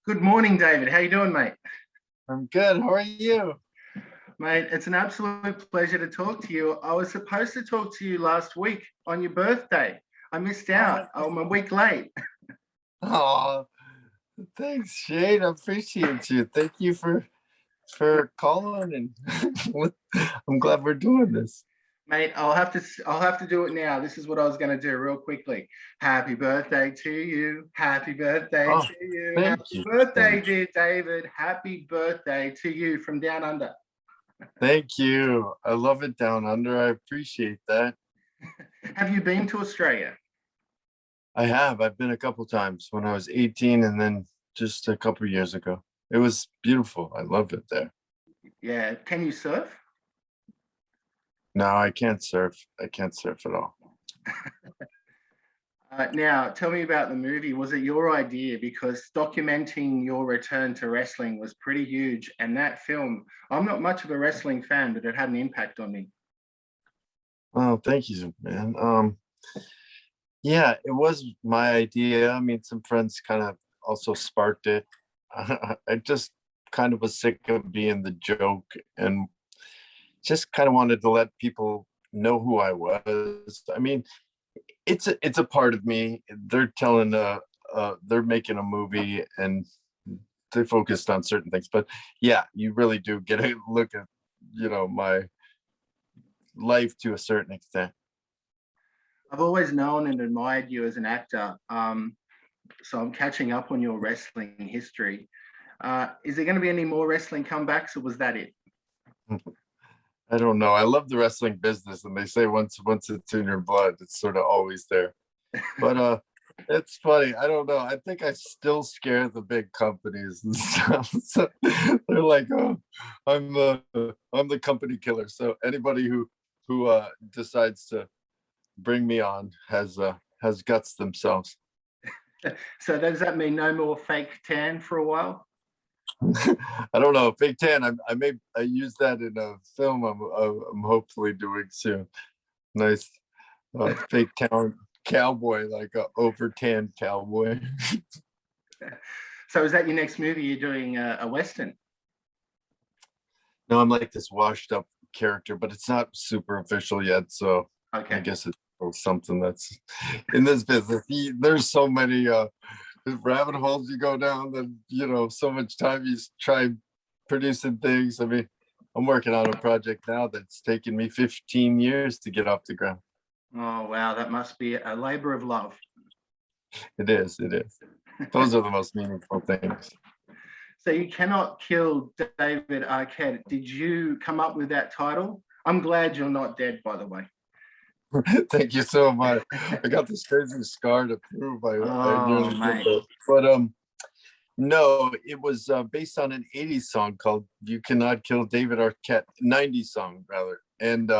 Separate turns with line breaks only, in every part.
Good morning, David. How you doing, mate?
I'm good. How are you?
Mate, it's an absolute pleasure to talk to you. I was supposed to talk to you last week on your birthday. I missed
Oh,
out. I'm a week late.
oh, thanks, Shane. I appreciate you. Thank you for calling, and I'm glad we're doing this.
Mate, I'll have to do it now. This is what I was going to do real quickly. Happy birthday to you. Happy birthday
Oh,
to you.
thank
Happy
you.
birthday, dear David. Happy birthday to you from down under.
Thank you. I love it down under. I appreciate that.
Have you been to Australia?
I have. I've been a couple times when I was 18 and then just a couple years ago. It was beautiful. I love it there.
Yeah. Can you surf?
No, I can't surf. I can't surf at all.
Now, tell me about the movie. Was it your idea? Because documenting your return to wrestling was pretty huge. And that film, I'm not much of a wrestling fan, but it had an impact on me.
Well, thank you, man. Yeah, it was my idea. I mean, some friends kind of also sparked it. I just kind of was sick of being the joke and just kind of wanted to let people know who I was. I mean, it's a part of me. They're making a movie and they focused on certain things. But yeah, you really do get a look at, my life to a certain extent.
I've always known and admired you as an actor. So I'm catching up on your wrestling history. Is there going to be any more wrestling comebacks, or was that it?
I don't know. I love the wrestling business, and they say once it's in your blood, it's sort of always there. But it's funny. I don't know. I think I still scare the big companies and stuff. So they're like, "Oh, I'm the company killer." So anybody who decides to bring me on has guts themselves.
So does that mean no more fake tan for a while?
I don't know. Fake tan. I use that in a film I'm hopefully doing soon. Nice fake town cowboy, like a over tan cowboy.
So is that your next movie? You're doing a Western?
No, I'm like this washed up character, but it's not super official yet. So I
Okay.
guess it's something that's in this business. There's so many rabbit holes you go down that so much time you try producing things. I mean, I'm working on a project now that's taken me 15 years to get off the ground.
Oh, wow. That must be a labor of love.
It is. Those are the most meaningful things.
So You Cannot Kill David Arquette. Did you come up with that title? I'm glad you're not dead, by the way.
Thank you so much. I got this crazy scar to prove I nearly
mate.
did that. But no, it was based on an 80s song called You Cannot Kill David Arquette, 90s song rather. And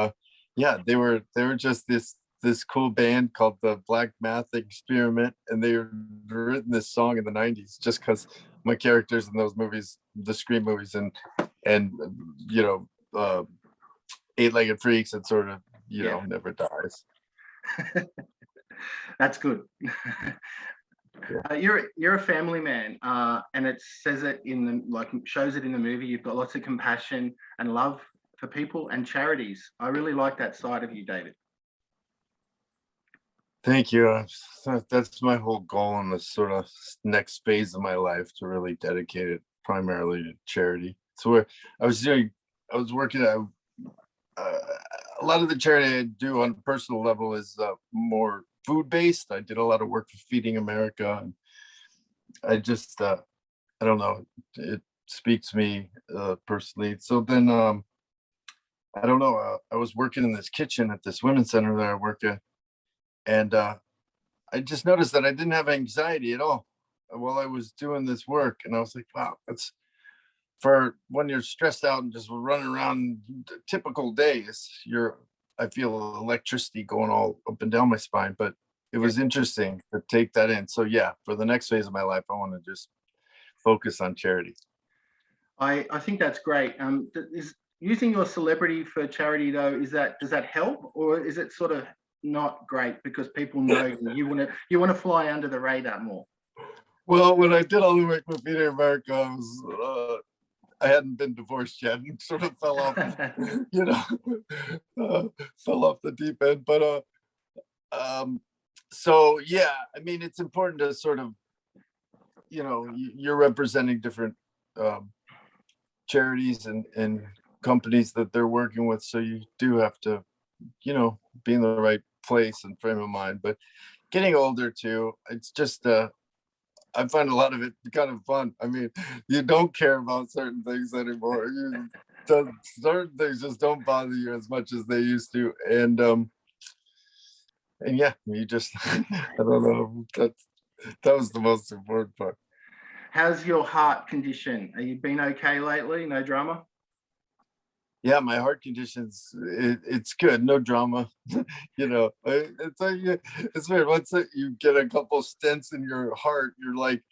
yeah, they were just this cool band called the Black Math Experiment, and they written this song in the 90s just because my characters in those movies, the Scream movies, and Eight-Legged Freaks, and sort of never dies.
That's good.
Yeah.
You're a family man, and it says it shows it in the movie. You've got lots of compassion and love for people and charities. I really like that side of you, David.
Thank you. That's my whole goal in this sort of next phase of my life, to really dedicate it primarily to charity. So where I was working at a lot of the charity I do on a personal level is more food based. I did a lot of work for Feeding America, and I just I don't know, it speaks to me personally. So then I don't know, I was working in this kitchen at this women's center that I work at, and I just noticed that I didn't have anxiety at all while I was doing this work. And I was like, wow, that's for when you're stressed out and just running around typical days, I feel electricity going all up and down my spine. But it was interesting to take that in. So yeah, for the next phase of my life, I want to just focus on charity.
I think that's great. Is using your celebrity for charity though, does that help, or is it sort of not great because people know you want to fly under the radar more?
Well, when I did all the work with Peter America, I hadn't been divorced yet and sort of fell off, you know, fell off the deep end. But so yeah, I mean, it's important to sort of, you're representing different charities and companies that they're working with, so you do have to, be in the right place and frame of mind. But getting older too, it's just I find a lot of it kind of fun. I mean, you don't care about certain things anymore. Certain things just don't bother you as much as they used to. And yeah, you just I don't know. That was the most important part.
How's your heart condition? Are you been okay lately? No drama?
Yeah, my heart condition's it's good, no drama. It's like it's weird. Once you get a couple stents in your heart, you're like,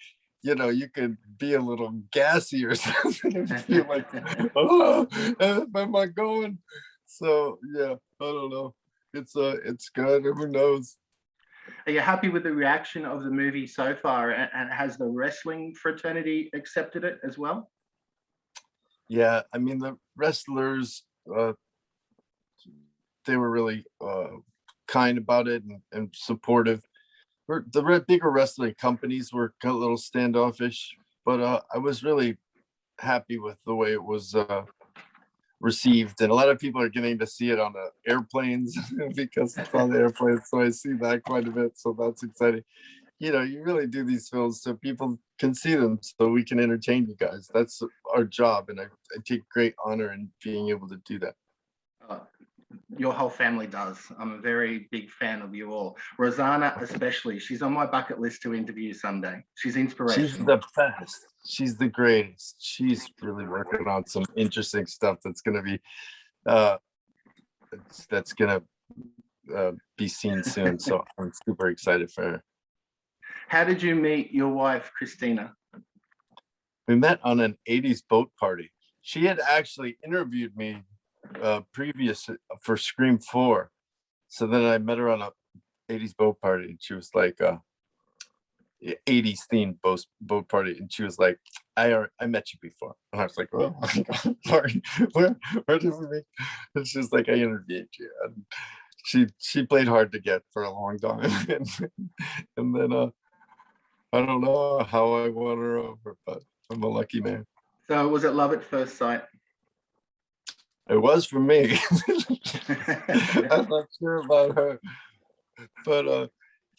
you could be a little gassy or something. You're like, oh, am I going? So yeah, I don't know. It's good. Who knows?
Are you happy with the reaction of the movie so far? And has the wrestling fraternity accepted it as well?
Yeah, I mean the wrestlers, they were really kind about it and supportive. The bigger wrestling companies were a little standoffish, but I was really happy with the way it was received, and a lot of people are getting to see it on the airplanes because it's on the airplanes. So I see that quite a bit. So that's exciting. You really do these films so people can see them, so we can entertain you guys. That's our job, and I take great honor in being able to do that.
Your whole family does. I'm a very big fan of you all. Rosanna especially. She's on my bucket list to interview someday. She's inspirational.
She's the best. She's the greatest. She's really working on some interesting stuff that's going to be that's going to be seen soon. So I'm super excited for her.
How did you meet your wife, Christina?
We met on an 80s boat party. She had actually interviewed me previous for Scream 4. So then I met her on a 80s boat party, and she was like, 80s themed boat party, and she was like, I met you before. And I was like, oh my God, sorry, where did we meet? And she was like, I interviewed you. And she played hard to get for a long time. And then I don't know how I won her over, but I'm a lucky man.
So was it love at first sight?
It was for me. I'm not sure about her, but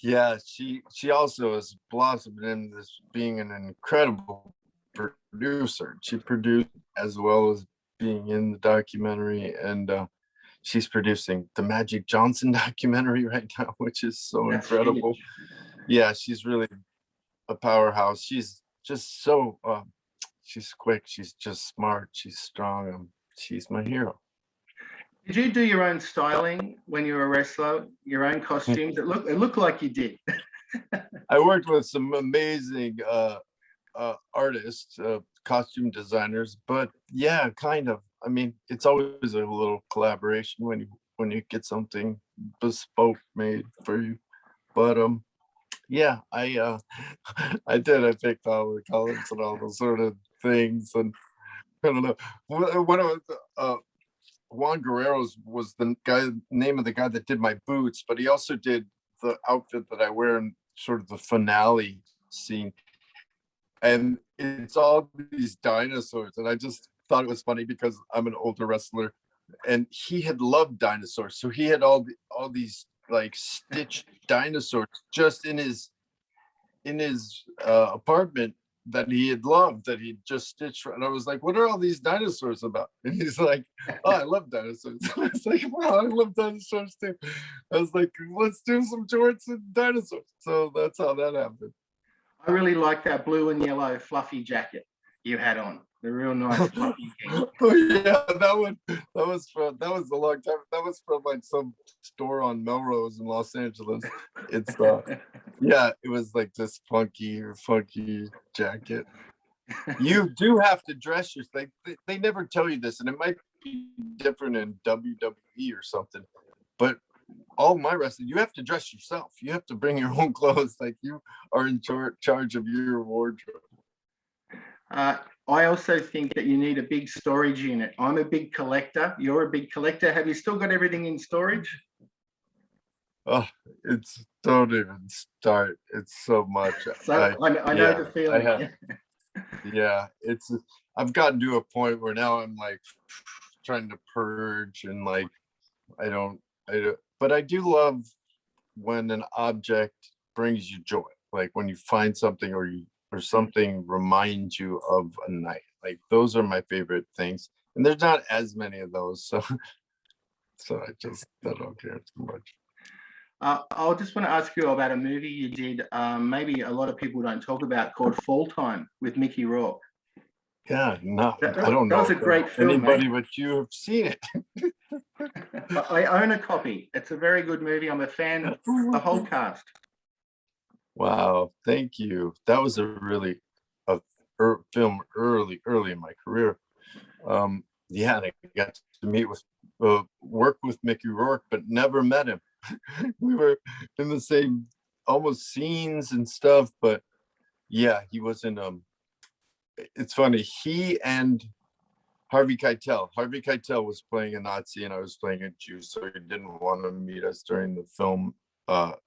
yeah, she also has blossomed in this being an incredible producer. She produced as well as being in the documentary, and she's producing the Magic Johnson documentary right now, which is so incredible. Huge. Yeah, she's really a powerhouse. She's just so she's quick, she's just smart, she's strong. She's my hero.
Did you do your own styling when you were a wrestler? Your own costumes? It looked like you did.
I worked with some amazing artists, costume designers, but yeah, kind of. I mean, it's always a little collaboration when you get something bespoke made for you. But yeah, I picked all the colors and all those sort of things, and I don't know. When I was Juan Guerrero's was the name of the guy that did my boots, but he also did the outfit that I wear in sort of the finale scene. And it's all these dinosaurs. And I just thought it was funny because I'm an older wrestler and he had loved dinosaurs. So he had all these like stitched dinosaurs just in his apartment that he had loved, that he just stitched. And I was like, what are all these dinosaurs about? And he's like, oh, I love dinosaurs. I was like, wow, I love dinosaurs too. I was like, let's do some shorts and dinosaurs. So that's how that happened.
I really like that blue and yellow fluffy jacket you had on. The real nice fluffy king.
Oh yeah, that was a long time. That was from like some store on Melrose in Los Angeles. It's yeah, it was like this funky jacket. You do have to dress yourself. They never tell you this, and it might be different in WWE or something. But all my wrestling, you have to dress yourself. You have to bring your own clothes. Like you are in charge of your wardrobe.
I also think that you need a big storage unit. I'm a big collector. You're a big collector. Have you still got everything in storage?
Oh, it's don't even start. It's so much.
So I know the feeling.
Yeah, I've gotten to a point where now I'm like trying to purge and like I don't, but I do love when an object brings you joy, like when you find something or something reminds you of a night. Like those are my favorite things, and there's not as many of those, so I don't care too much.
I just want to ask you about a movie you did, maybe a lot of people don't talk about, called Fall Time with Mickey Rourke.
Yeah, no, I don't know.
That was a great film.
Anybody but you have seen it.
I own a copy. It's a very good movie. I'm a fan of the whole cast.
Wow, thank you. That was a really film early in my career. Yeah, and I got to meet with work with Mickey Rourke, but never met him. We were in the same almost scenes and stuff, but yeah, he wasn't. It's funny. He and Harvey Keitel. Harvey Keitel was playing a Nazi and I was playing a Jew, so he didn't want to meet us during the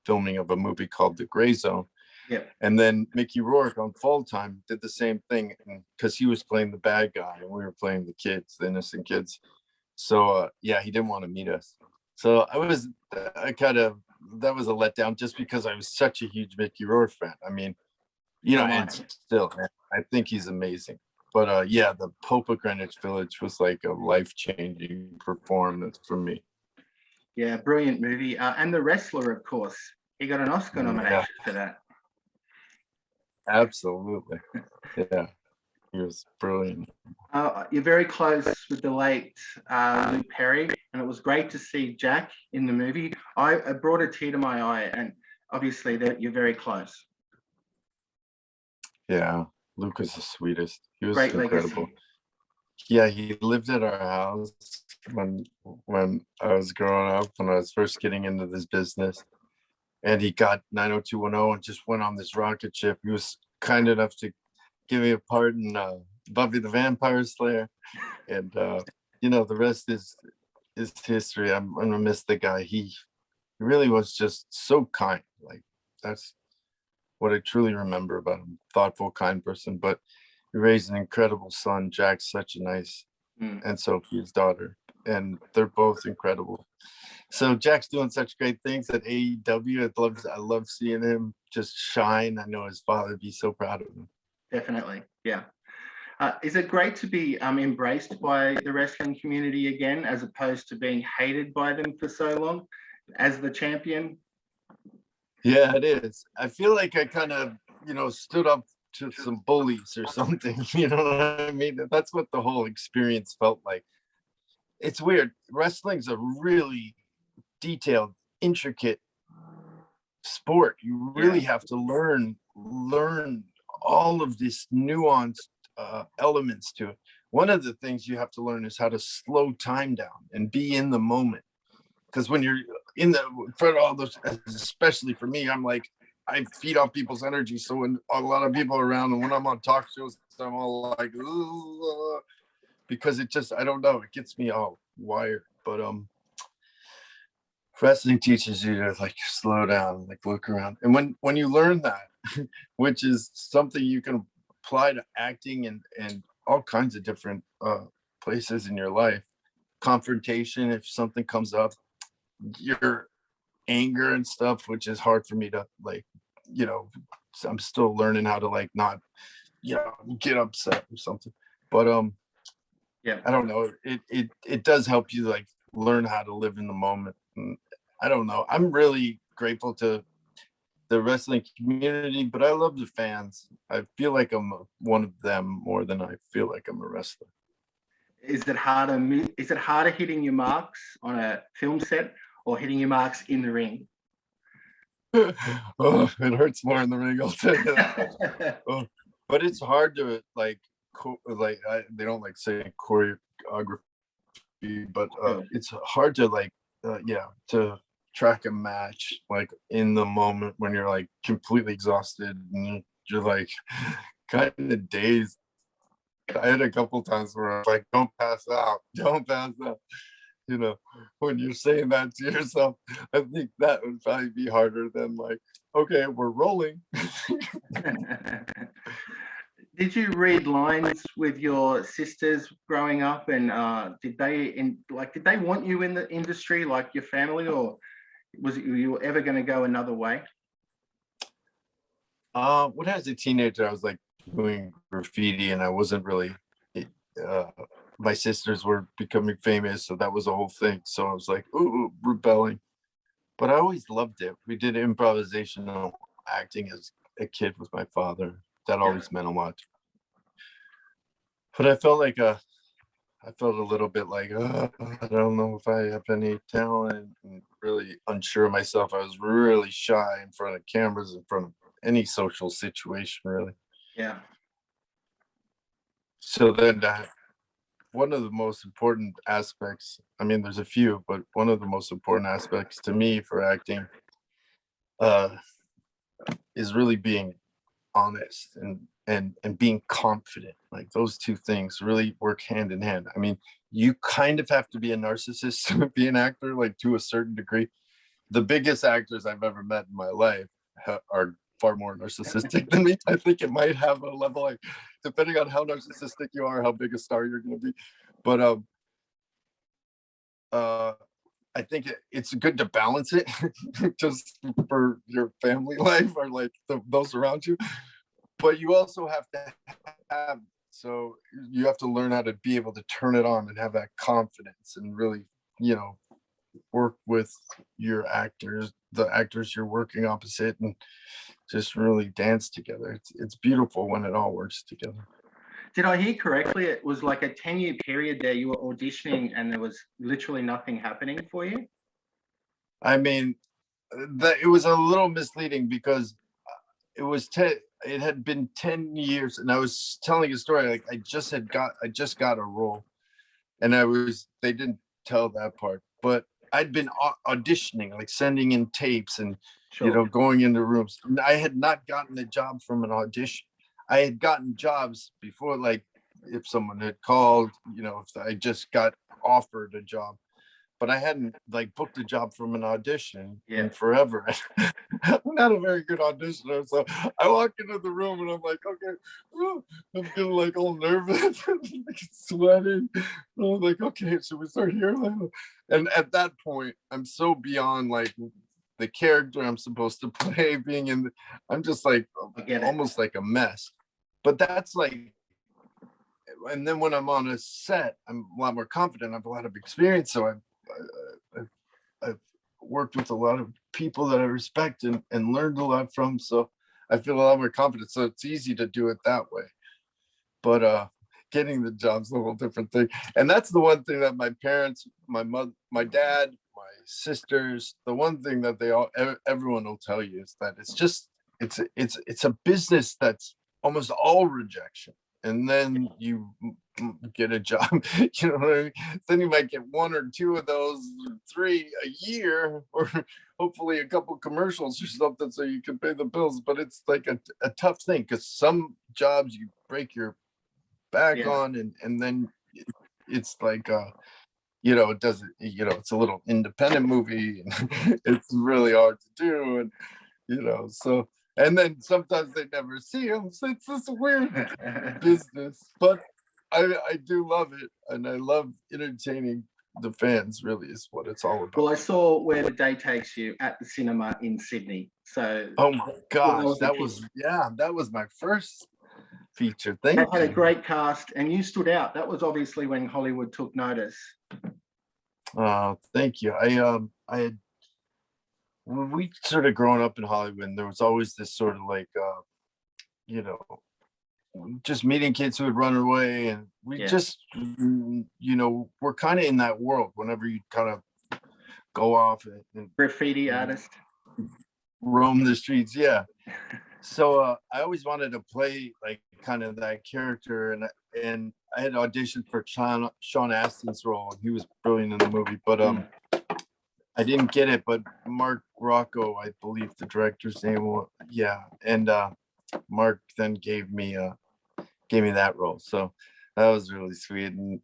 filming of a movie called The Gray Zone.
Yeah.
And then Mickey Rourke on Fall Time did the same thing because he was playing the bad guy and we were playing the kids, the innocent kids. So yeah, he didn't want to meet us. So that was a letdown just because I was such a huge Mickey Rourke fan. I mean, and still, man, I think he's amazing. But yeah, the Pope of Greenwich Village was like a life-changing performance for me.
Yeah, brilliant movie. And The Wrestler, of course. He got an Oscar nomination for that.
Absolutely. Yeah, he was brilliant.
You're very close with the late Luke Perry, and it was great to see Jack in the movie. I brought a tear to my eye, and obviously that you're very close.
Yeah, Luke was the sweetest. He was
Great
incredible.
legacy.
Yeah, he lived at our house when I was growing up, when I was first getting into this business. And he got 90210 and just went on this rocket ship. He was kind enough to give me a part in Buffy the Vampire Slayer. And, the rest is history. I'm going to miss the guy. He really was just so kind. Like, that's what I truly remember about him. Thoughtful, kind person. But he raised an incredible son. Jack's such a nice, and Sophie's daughter. And they're both incredible. So Jack's doing such great things at AEW. I love seeing him just shine. I know his father would be so proud of him.
Definitely, yeah. Is it great to be embraced by the wrestling community again, as opposed to being hated by them for so long as the champion?
Yeah, it is. I feel like I kind of, stood up to some bullies or something. You know what I mean? That's what the whole experience felt like. It's weird. Wrestling's a really detailed, intricate sport. You really have to learn all of this nuanced elements to it. One of the things you have to learn is how to slow time down and be in the moment. Because when you're in front of all those, especially for me, I'm like, I feed off people's energy. So when a lot of people are around, and when I'm on talk shows, I'm all like, because I don't know, it gets me all wired. But wrestling teaches you to like slow down, like look around. And when you learn that, which is something you can apply to acting and all kinds of different places in your life, confrontation, if something comes up, your anger and stuff, which is hard for me to like, I'm still learning how to like not, get upset or something. But I don't know. It does help you like learn how to live in the moment. And I don't know. I'm really grateful to the wrestling community, but I love the fans. I feel like I'm one of them more than I feel like I'm a wrestler.
Is it harder hitting your marks on a film set or hitting your marks in the ring?
Oh, it hurts more in the ring, I'll tell you that. But it's hard to like they don't like saying choreography, but it's hard to like to track a match like in the moment when you're like completely exhausted and you're like kind of dazed. I had a couple times where I was like, don't pass out, don't pass out. You know, when you're saying that to yourself, I think that would probably be harder than like, okay, we're rolling.
Did you read lines with your sisters growing up, and did they want you in the industry like your family, or were you ever going to go another way?
When I was a teenager, I was like doing graffiti, and I wasn't really. My sisters were becoming famous, so that was a whole thing. So I was like, ooh, rebelling. But I always loved it. We did improvisational acting as a kid with my father. That always meant a lot. But I felt a little bit like, I don't know if I have any talent, and really unsure of myself. I was really shy in front of cameras, in front of any social situation, really.
Yeah.
So then one of the most important aspects, I mean, there's a few, but one of the most important aspects to me for acting is really being honest and being confident. Like those two things really work hand in hand. I mean, you kind of have to be a narcissist to be an actor, like to a certain degree. The biggest actors I've ever met in my life are far more narcissistic than me. I think it might have a level, like, depending on how narcissistic you are, how big a star you're going to be. But I think it's good to balance it just for your family life or like those around you. But you also have to so you have to learn how to be able to turn it on and have that confidence and really, work with your actors, the actors you're working opposite, and just really dance together. It's beautiful when it all works together.
Did I hear correctly? It was like a 10-year period there. You were auditioning and there was literally nothing happening for you?
I mean, it was a little misleading because it had been 10 years, and I was telling a story like I just got a role, and they didn't tell that part, but I'd been auditioning, like sending in tapes and going into rooms. I had not gotten a job from an audition. I had gotten jobs before, like if someone had called, if I just got offered a job, but I hadn't like booked a job from an audition in forever. I'm not a very good auditioner, so I walk into the room and I'm like, okay, I'm getting like all nervous, sweating. And I'm like, okay, should we start here? And at that point, I'm so beyond like the character I'm supposed to play, I'm just like almost like a mess. But that's like, and then when I'm on a set, I'm a lot more confident. I have a lot of experience, so I've worked with a lot of people that I respect and learned a lot from, so I feel a lot more confident. So it's easy to do it that way. But getting the job's a whole different thing. And that's the one thing that my parents, my mother, my dad, my sisters, the one thing that everyone will tell you is that it's a business that's almost all rejection. And then you get a job, you know what I mean? Then you might get one or two of those, 3 a year, or hopefully a couple commercials or something so you can pay the bills. But it's like a tough thing, because some jobs you break your back on, and then it's like it doesn't, it's a little independent movie, and it's really hard to do, and so. And then sometimes they never see them. So it's this weird business. But I do love it. And I love entertaining the fans, really, is what it's all about.
Well, I saw Where the Day Takes You at the cinema in Sydney. So,
oh my gosh, that was my first feature. Thank you.
That had a great cast, and you stood out. That was obviously when Hollywood took notice.
Thank you. I had, when we sort of growing up in Hollywood, there was always this sort of like, just meeting kids who would run away, and we just, we're kind of in that world whenever you kind of go off and
graffiti artist,
roam the streets. Yeah. So I always wanted to play like kind of that character, and I had auditioned for Sean Astin's role, and he was brilliant in the movie, but I didn't get it, but Mark Rocco, I believe the director's name was, yeah. And Mark then gave me that role. So that was really sweet. And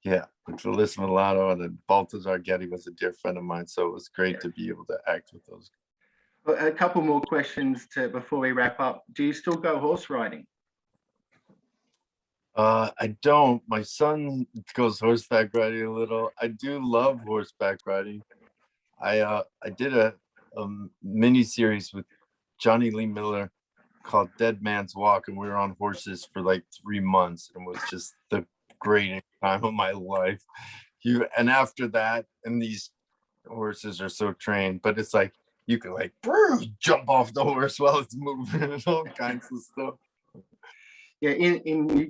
yeah, Alyssa Milano and then Balthazar Getty was a dear friend of mine. So it was great to be able to act with those.
A couple more questions before we wrap up. Do you still go horse riding?
I don't. My son goes horseback riding a little. I do love horseback riding. I did a mini series with Johnny Lee Miller called Dead Man's Walk, and we were on horses for like 3 months, and it was just the greatest time of my life. And after that, and these horses are so trained, but it's like you can like jump off the horse while it's moving and all kinds of stuff.
Yeah, in You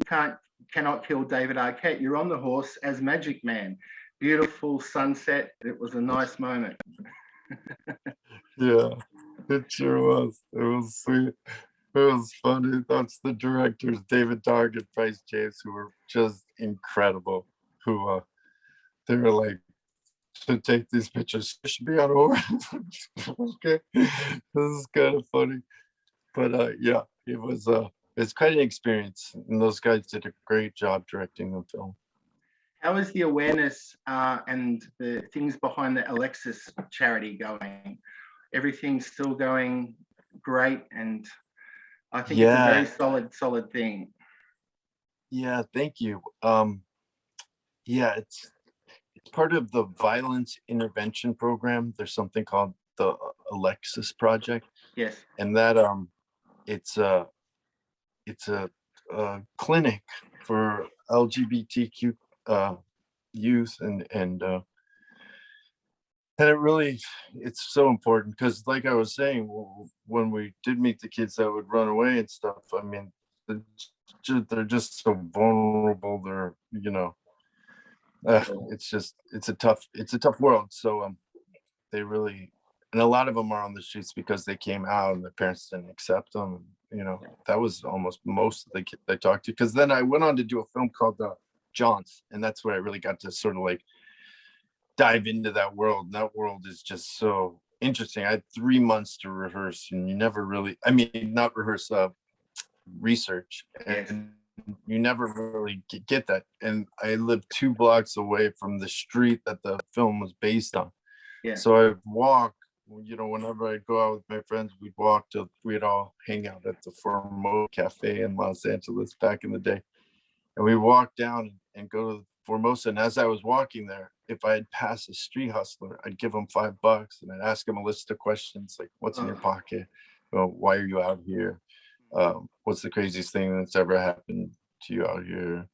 Cannot Kill David Arquette, you're on the horse as Magic Man. Beautiful sunset. It was a nice moment.
Yeah, it sure was. It was sweet. It was funny. That's the directors, David Arquette, Bryce James, who were just incredible. Who they were like, to take these pictures, you should be on a horse. Okay, this is kind of funny, but yeah, it's quite an experience, and those guys did a great job directing the film.
How is the awareness and the things behind the Alexis charity going? Everything's still going great, and I think it's a very solid thing.
Yeah, thank you. Yeah, it's part of the violence intervention program. There's something called the Alexis Project.
Yes.
And that it's a clinic for LGBTQ youth, and it's so important because, like I was saying, when we did meet the kids that would run away and stuff, I mean, they're just so vulnerable. They're, it's a tough world. So they really, and a lot of them are on the streets because they came out and their parents didn't accept them. That was almost most of the kids I talked to. Because then I went on to do a film called Johns, and that's where I really got to sort of like dive into that world. And that world is just so interesting. I had 3 months to rehearse, and you never really, not rehearse, research, and you never really get that. And I lived 2 blocks away from the street that the film was based on.
Yeah.
So I walk, whenever I go out with my friends, we'd all hang out at the Formosa Cafe in Los Angeles back in the day. And we walk down and go to Formosa. And as I was walking there, if I had passed a street hustler, I'd give him $5 and I'd ask him a list of questions like, what's in your pocket? Why are you out here? What's the craziest thing that's ever happened to you out here?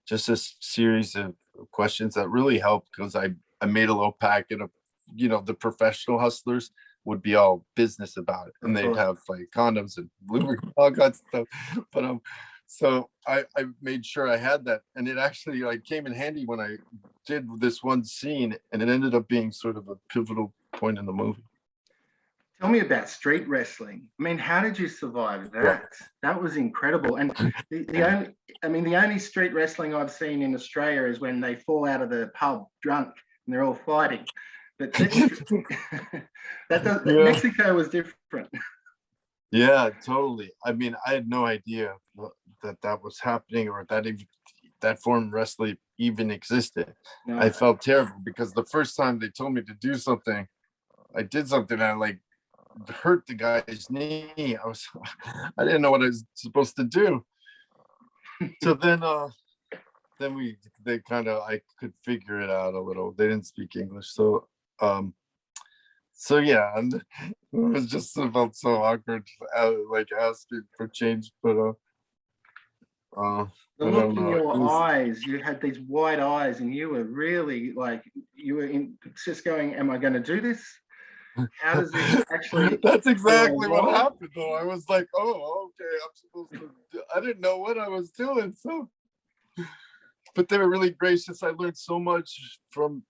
Just a series of questions that really helped, because I made a little packet of, the professional hustlers would be all business about it, and they'd have like condoms and lubricants, all kinds of stuff. But so I made sure I had that, and it actually like came in handy when I did this one scene, and it ended up being sort of a pivotal point in the movie.
Tell me about street wrestling. How did you survive that? That was incredible. And the only street wrestling I've seen in Australia is when they fall out of the pub drunk and they're all fighting. But Mexico was different.
Yeah, totally. I had no idea that was happening, or that form of wrestling even existed. No. I felt terrible because the first time they told me to do something, I did something, and I hurt the guy's knee. I didn't know what I was supposed to do. So then I could figure it out a little. They didn't speak English, so yeah, and it was just, it felt so awkward, like asking for change. But
the look in your eyes, you had these wide eyes, and you were really just going, am I going to do this? How does this actually?
That's exactly what happened, though. I was like, oh, okay, I'm supposed to. I didn't know what I was doing, so. But they were really gracious. I learned so much from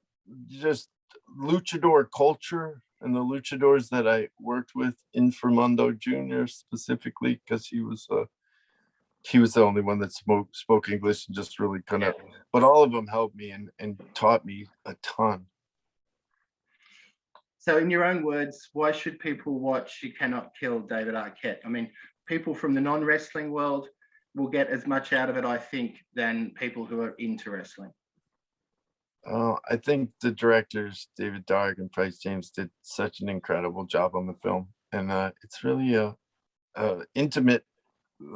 just luchador culture and the luchadors that I worked with in Fernando Jr. specifically, because he was the only one that spoke English, and just really kind of. But all of them helped me and taught me a ton.
So in your own words, why should people watch You Cannot Kill David Arquette? I mean, people from the non-wrestling world will get as much out of it, I think, than people who are into wrestling.
I think the directors, David Dark and Price James, did such an incredible job on the film. And it's really a intimate,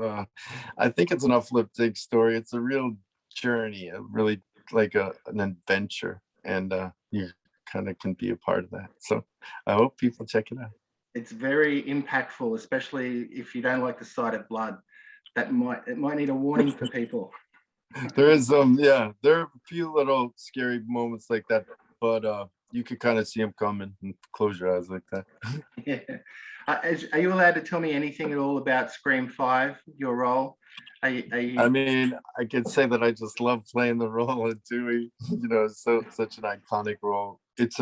I think it's an uplifting story. It's a real journey, a really like an adventure. And you kind of can be a part of that. So I hope people check it out.
It's very impactful, especially if you don't like the sight of blood. It might need a warning for people.
There is yeah, there are a few little scary moments like that, but you could kind of see them coming and close your eyes like that.
Yeah. Are you allowed to tell me anything at all about Scream 5, your role? Are you...
I mean, I could say that I just love playing the role of Dewey. You know, such an iconic role. It's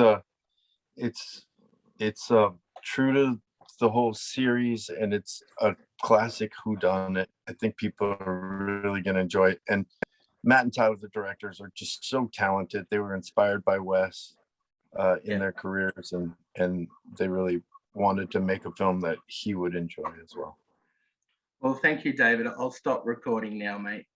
true to the whole series, and it's a classic whodunit. I think people are really gonna enjoy it. And Matt and Tyler, the directors, are just so talented. They were inspired by Wes in their careers, and they really wanted to make a film that he would enjoy as well.
Well, thank you, David. I'll stop recording now, mate.